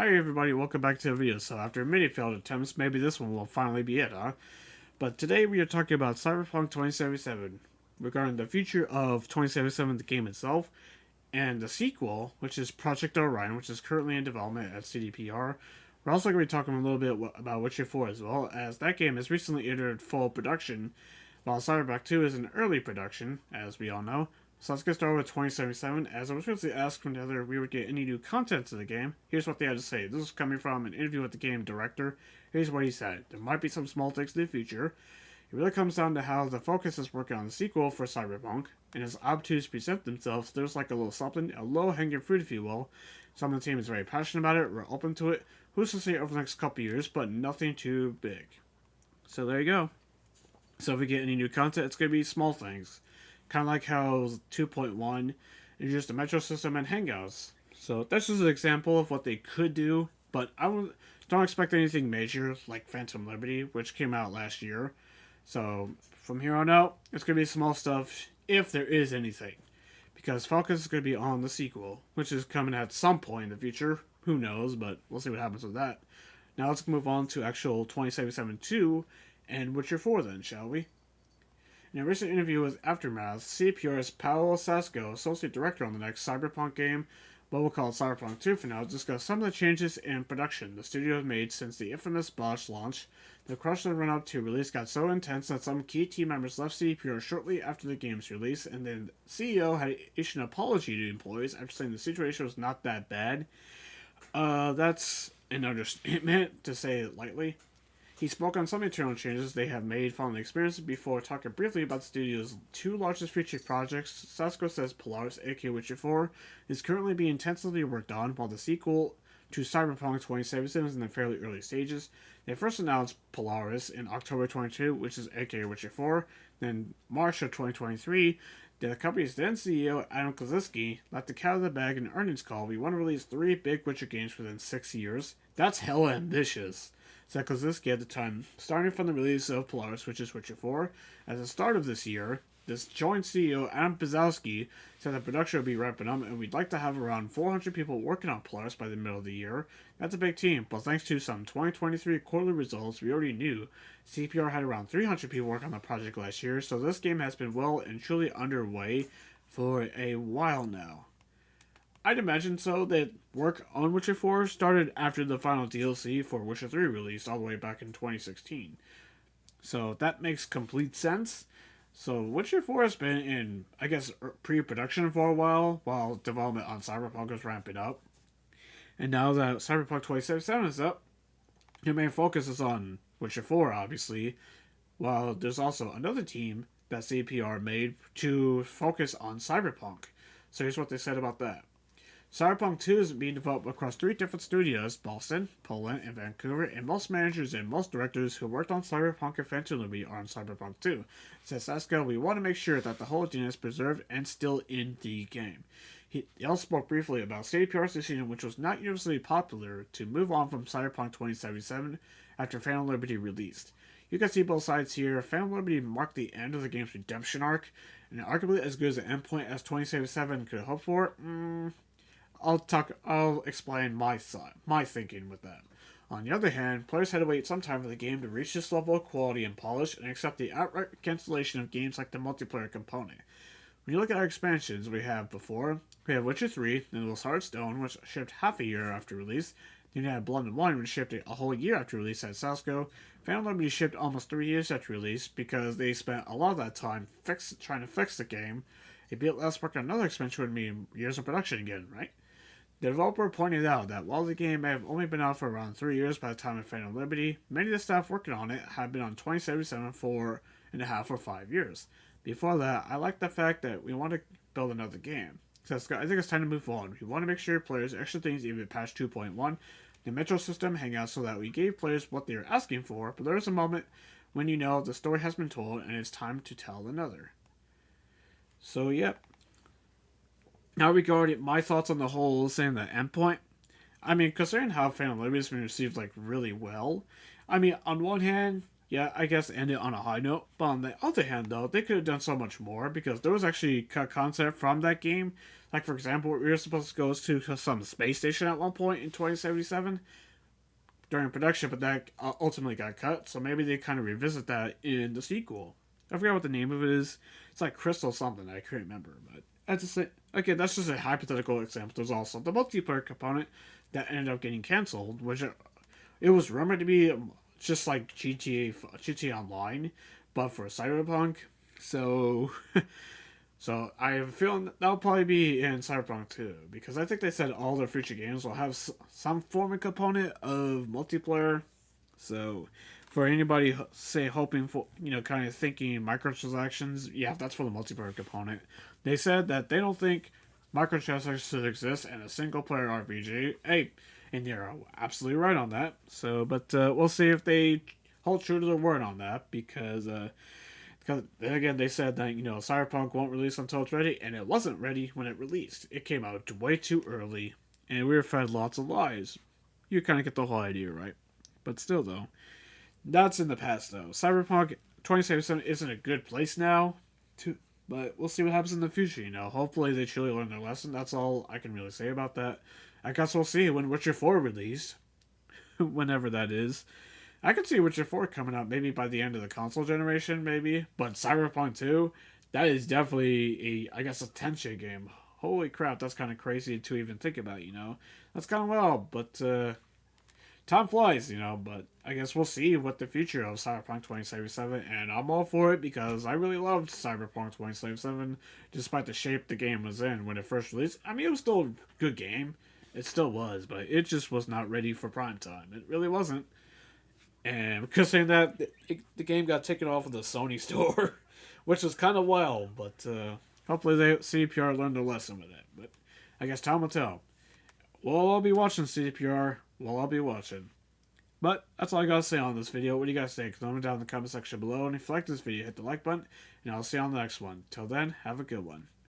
Hi everybody, welcome back to the video. So after many failed attempts, maybe this one will finally be it, huh? But today we are talking about Cyberpunk 2077, regarding the future of 2077, the game itself, and the sequel, which is Project Orion, which is currently in development at CDPR. We're also going to be talking a little bit about Witcher 4 as well, as that game has recently entered full production, while Cyberpunk 2 is in early production, as we all know. So let's get started with 2077. As I was previously asked whether we would get any new content to the game, here's what they had to say. This is coming from an interview with the game director. Here's what he said. There might be some small things in the future. It really comes down to how the focus is working on the sequel for Cyberpunk, and as opportunities present themselves, there's like a little something, a low-hanging fruit if you will. Some of the team is very passionate about it, we're open to it. Who's to say over the next couple years, but nothing too big. So there you go. So if we get any new content, it's going to be small things. Kind of like how 2.1 introduced the Metro system and Hangouts. So that's just an example of what they could do, but don't expect anything major like Phantom Liberty, which came out last year. So from here on out, it's going to be small stuff, if there is anything. Because focus is going to be on the sequel, which is coming at some point in the future. Who knows, but we'll see what happens with that. Now let's move on to actual 2077 2 and Witcher 4 then, shall we? In a recent interview with Aftermath, CDPR's Paolo Sasco, associate director on the next Cyberpunk game, but we'll call it Cyberpunk 2 for now, discussed some of the changes in production the studio has made since the infamous botched launch. The crush and run-up to release got so intense that some key team members left CDPR shortly after the game's release, and then the CEO had issued an apology to employees after saying the situation was not that bad. That's an understatement, to say it lightly. He spoke on some internal changes they have made following the experience before talking briefly about the studio's two largest future projects. Sasco says Polaris, aka Witcher 4, is currently being intensively worked on, while the sequel to Cyberpunk 2077 is in the fairly early stages. They first announced Polaris in October 22, which is aka Witcher 4. Then March of 2023, the company's then CEO, Adam Kozinski, let the cat out of the bag in an earnings call. We want to release 3 big Witcher games within 6 years. That's hella ambitious, said Kozinski at the time, starting from the release of Polaris, which is Witcher 4. At the start of this year, this joint CEO, Adam Pazowski, said that production would be ramping up, and we'd like to have around 400 people working on Polaris by the middle of the year. That's a big team, but thanks to some 2023 quarterly results we already knew, CPR had around 300 people working on the project last year, so this game has been well and truly underway for a while now. I'd imagine so that work on Witcher 4 started after the final DLC for Witcher 3 released all the way back in 2016. So that makes complete sense. So Witcher 4 has been in, I guess, pre-production for a while development on Cyberpunk was ramping up. And now that Cyberpunk 2077 is up, your main focus is on Witcher 4, obviously, while there's also another team that CPR made to focus on Cyberpunk. So here's what they said about that. Cyberpunk 2 is being developed across 3 different studios, Boston, Poland, and Vancouver, and most managers and most directors who worked on Cyberpunk and Phantom Liberty are on Cyberpunk 2. Says Sasco, we want to make sure that the whole gene is preserved and still in the game. He also spoke briefly about CDPR's decision, which was not universally popular, to move on from Cyberpunk 2077 after Phantom Liberty released. You can see both sides here. Phantom Liberty marked the end of the game's redemption arc, and arguably as good as an endpoint as 2077 could hope for. I'll explain my thinking with that. On the other hand, players had to wait some time for the game to reach this level of quality and polish and accept the outright cancellation of games like the multiplayer component. When you look at our expansions we have Witcher 3, then there was Hearthstone, which shipped half a year after release. Then you had Blood and Wine, which shipped a whole year after release at Sasco. Phantom Liberty shipped almost 3 years after release because they spent a lot of that time trying to fix the game. A bit less work on another expansion would mean years of production again, right? The developer pointed out that while the game may have only been out for around 3 years by the time of Phantom Liberty, many of the staff working on it had been on 2077 for 4.5 or 5 years. Before that, I like the fact that we want to build another game. So I think it's time to move on. We want to make sure players extra things even patch 2.1. The Metro system hang out so that we gave players what they were asking for, but there is a moment when you know the story has been told and it's time to tell another. So, yep. Now regarding my thoughts on the whole saying the endpoint, I mean, considering how Phantom Liberty has been received really well, I mean, on one hand, yeah, I guess end it on a high note, but on the other hand though, they could have done so much more because there was actually cut concept from that game Like, for example, we were supposed to go to some space station at one point in 2077 during production, but that ultimately got cut. So maybe they kind of revisit that in the sequel. I forgot what the name of it is. It's like Crystal something. I can't remember, but that's just okay. That's just a hypothetical example. There's also the multiplayer component that ended up getting canceled, which it was rumored to be just like GTA Online, but for Cyberpunk. So, so I have a feeling that'll probably be in Cyberpunk too, because I think they said all their future games will have some form of component of multiplayer. So, for anybody say hoping for, kind of thinking microtransactions, yeah, that's for the multiplayer component. They said that they don't think microtransactions should exist in a single player RPG. Hey, and they're absolutely right on that. So, but we'll see if they hold true to their word on that, because then again, they said that Cyberpunk won't release until it's ready, and it wasn't ready when it released. It came out way too early, and we were fed lots of lies. You kind of get the whole idea, right? But still, though, that's in the past, though. Cyberpunk 2077 isn't a good place now, but we'll see what happens in the future. Hopefully they truly learn their lesson. That's all I can really say about that. I guess we'll see when Witcher 4 released, whenever that is. I could see Witcher 4 coming out maybe by the end of the console generation, maybe. But Cyberpunk 2, that is definitely a tension game. Holy crap, that's kind of crazy to even think about. That's kind of wild, but time flies, but I guess we'll see what the future of Cyberpunk 2077, and I'm all for it because I really loved Cyberpunk 2077, despite the shape the game was in when it first released. I mean, it was still a good game. It still was, but it just was not ready for prime time. It really wasn't. And because saying that, the game got taken off of the Sony store, which was kind of wild, but hopefully CDPR learned their lesson with it. But I guess time will tell. Well, I'll be watching CDPR. Well, I'll be watching. But that's all I gotta say on this video. What do you guys think? Comment down in the comment section below. And if you like this video, hit the like button. And I'll see you on the next one. Till then, have a good one.